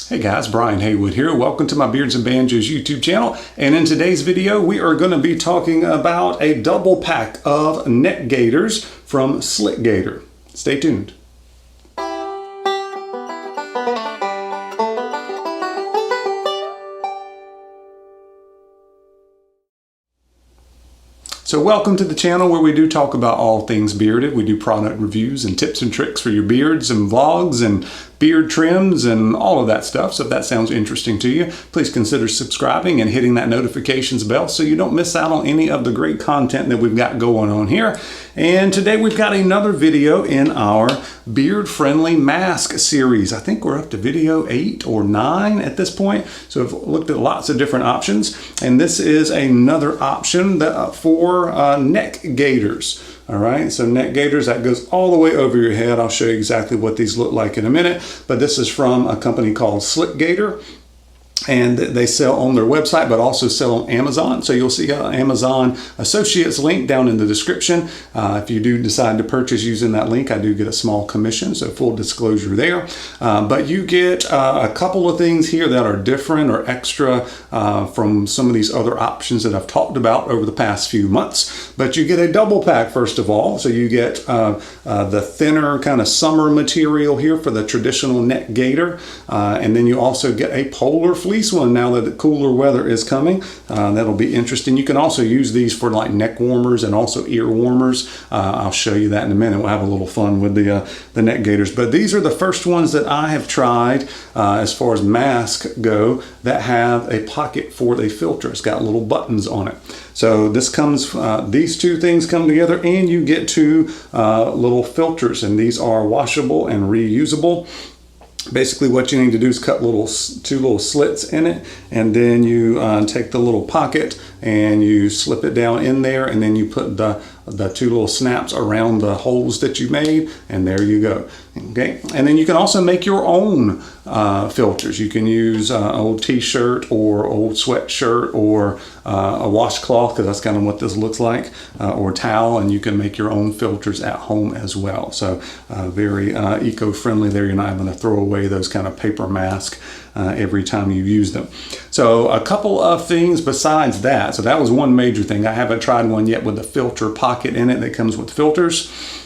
Hey guys, Brian Haywood here. Welcome to my Beards and Banjos YouTube channel. And in today's video, we are going to be talking about a double pack of neck gaiters from Slick Gaiter. Stay tuned. So welcome to the channel where we do talk about all things bearded. We do product reviews and tips and tricks for your beards and vlogs and beard trims and all of that stuff. So if that sounds interesting to you, please consider subscribing and hitting that notifications bell so you don't miss out on any of the great content that we've got going on here. And today we've got another video in our beard-friendly mask series. I think we're up to video 8 or 9 at this point. So I've looked at lots of different options. And this is another option for neck gaiters. All right, so neck gaiters, that goes all the way over your head. I'll show you exactly what these look like in a minute, but this is from a company called Slick Gaiter. And they sell on their website, but also sell on Amazon. So you'll see an Amazon Associates link down in the description. If you do decide to purchase using that link, I do get a small commission, so full disclosure there. But you get a couple of things here that are different or extra from some of these other options that I've talked about over the past few months. But you get a double pack, first of all. So you get the thinner kind of summer material here for the traditional neck gaiter. And then you also get a polar fleece one now that the cooler weather is coming. That'll be interesting. You can also use these for like neck warmers and also ear warmers. I'll show you that in a minute. We'll have a little fun with the neck gaiters. But these are the first ones that I have tried as far as masks go that have a pocket for the filter. It's got little buttons on it. So this comes, these two things come together and you get two little filters, and these are washable and reusable. Basically what you need to do is cut two little slits in it, and then you take the little pocket and you slip it down in there, and then you put the two little snaps around the holes that you made, and there you go. Okay, and then you can also make your own filters. You can use an old t-shirt or old sweatshirt or a washcloth, because that's kind of what this looks like, or towel, and you can make your own filters at home as well. So very eco-friendly there. You're not having to throw away those kind of paper masks every time you use them. So a couple of things besides that. So that was one major thing. I haven't tried one yet with the filter pocket in it that comes with filters.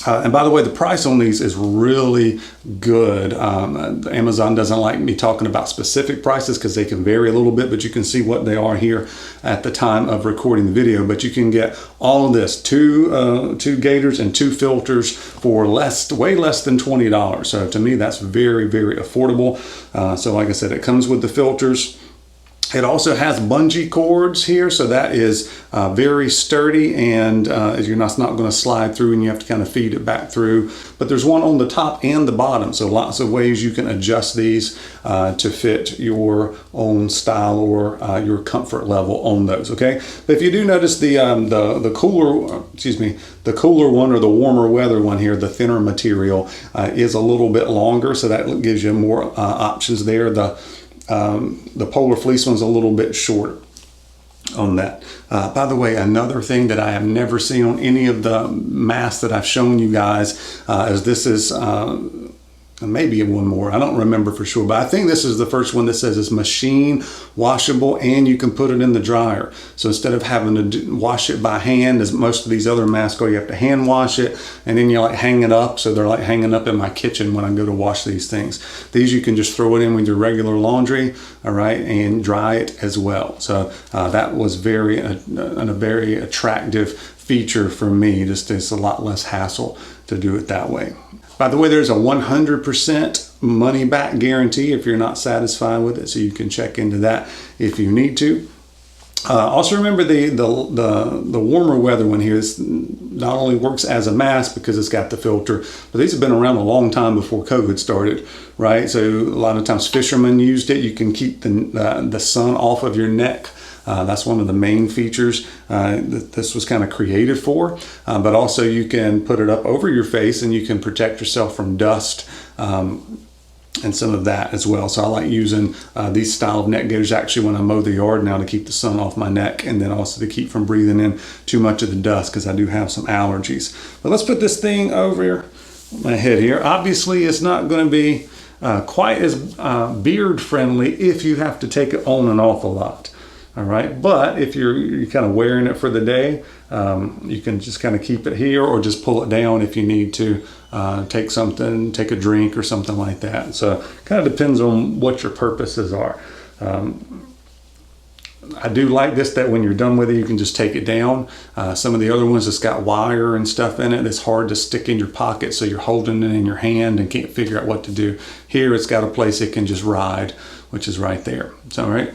And by the way, the price on these is really good. Amazon doesn't like me talking about specific prices because they can vary a little bit, but you can see what they are here at the time of recording the video. But you can get all of this, two gaiters and two filters for way less than $20. So to me, that's very, very affordable. So like I said, it comes with the filters. It also has bungee cords here, so that is very sturdy, and you're not going to slide through, and you have to kind of feed it back through. But there's one on the top and the bottom, so lots of ways you can adjust these to fit your own style or your comfort level on those. Okay, but if you do notice the cooler one, or the warmer weather one here, the thinner material is a little bit longer, so that gives you more options there. The polar fleece one's a little bit shorter on that. By the way, another thing that I have never seen on any of the masks that I've shown you guys is this is maybe one more, I don't remember for sure, but I think this is the first one that says it's machine washable and you can put it in the dryer. So instead of having to wash it by hand, as most of these other masks are, you have to hand wash it and then you like hang it up. So they're like hanging up in my kitchen when I go to wash these things. These you can just throw it in with your regular laundry, all right, and dry it as well. So that was a very attractive feature for me. Just it's a lot less hassle to do it that way. By the way, there's a 100% money back guarantee if you're not satisfied with it, so you can check into that if you need to. Also remember the warmer weather one here. This not only works as a mask because it's got the filter, but these have been around a long time before COVID started, right? So a lot of times fishermen used it. You can keep the sun off of your neck. That's one of the main features that this was kind of created for. But also you can put it up over your face and you can protect yourself from dust and some of that as well. So I like using these style of neck gaiters actually when I mow the yard now to keep the sun off my neck, and then also to keep from breathing in too much of the dust because I do have some allergies. But let's put this thing over my head here. Obviously it's not going to be quite as beard friendly if you have to take it on and off a lot. All right, but if you're kind of wearing it for the day, you can just kind of keep it here or just pull it down if you need to take a drink or something like that. So kind of depends on what your purposes are. I do like this, that when you're done with it, you can just take it down. Some of the other ones that's got wire and stuff in it, it's hard to stick in your pocket, so you're holding it in your hand and can't figure out what to do. Here, it's got a place it can just ride, which is right there. So, all right.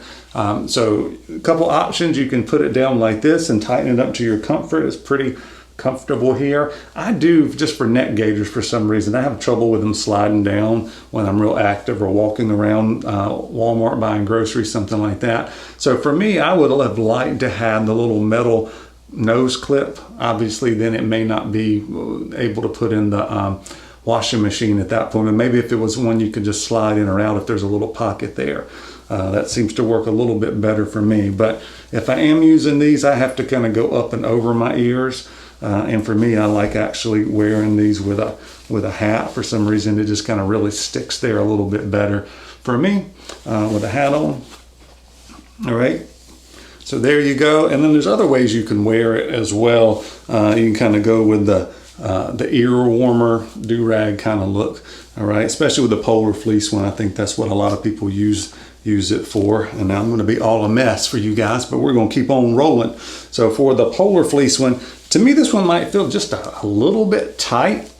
So a couple options. You can put it down like this and tighten it up to your comfort. It's pretty comfortable here. I do, just for neck gaiters, for some reason, I have trouble with them sliding down when I'm real active or walking around Walmart buying groceries, something like that. So for me, I would have liked to have the little metal nose clip. Obviously, then it may not be able to put in the washing machine at that point. And maybe if it was one you could just slide in or out if there's a little pocket there. That seems to work a little bit better for me. But if I am using these, I have to kind of go up and over my ears. And for me, I like actually wearing these with a hat. For some reason, it just kind of really sticks there a little bit better for me with a hat on. All right. So there you go. And then there's other ways you can wear it as well. You can kind of go with the ear warmer do-rag kind of look. All right. Especially with the polar fleece one. I think that's what a lot of people use it for. And now I'm going to be all a mess for you guys, but we're going to keep on rolling. So for the polar fleece one, to me, this one might feel just a little bit tight.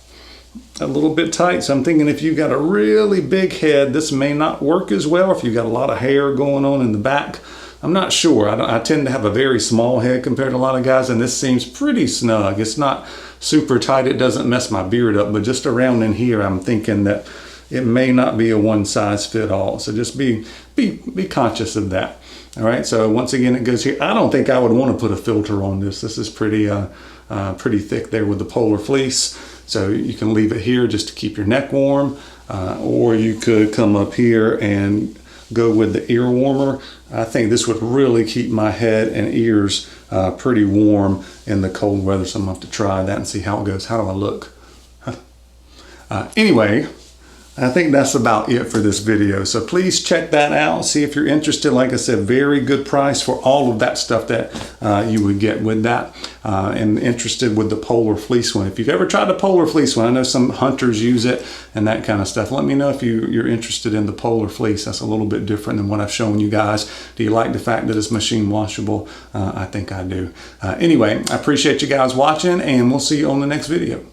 So I'm thinking if you've got a really big head, this may not work as well. If you've got a lot of hair going on in the back, I'm not sure. I tend to have a very small head compared to a lot of guys, and this seems pretty snug. It's not super tight. It doesn't mess my beard up, but just around in here, I'm thinking that it may not be a one size fit all. So just be conscious of that. All right, so once again, it goes here. I don't think I would want to put a filter on this. This is pretty thick there with the polar fleece. So you can leave it here just to keep your neck warm, or you could come up here and go with the ear warmer. I think this would really keep my head and ears pretty warm in the cold weather. So I'm gonna have to try that and see how it goes. How do I look? Anyway, I think that's about it for this video. So please check that out. See if you're interested. Like I said, very good price for all of that stuff that you would get with that. And interested with the polar fleece one. If you've ever tried the polar fleece one, I know some hunters use it and that kind of stuff. Let me know if you're interested in the polar fleece. That's a little bit different than what I've shown you guys. Do you like the fact that it's machine washable? I think I do. Anyway, I appreciate you guys watching, and we'll see you on the next video.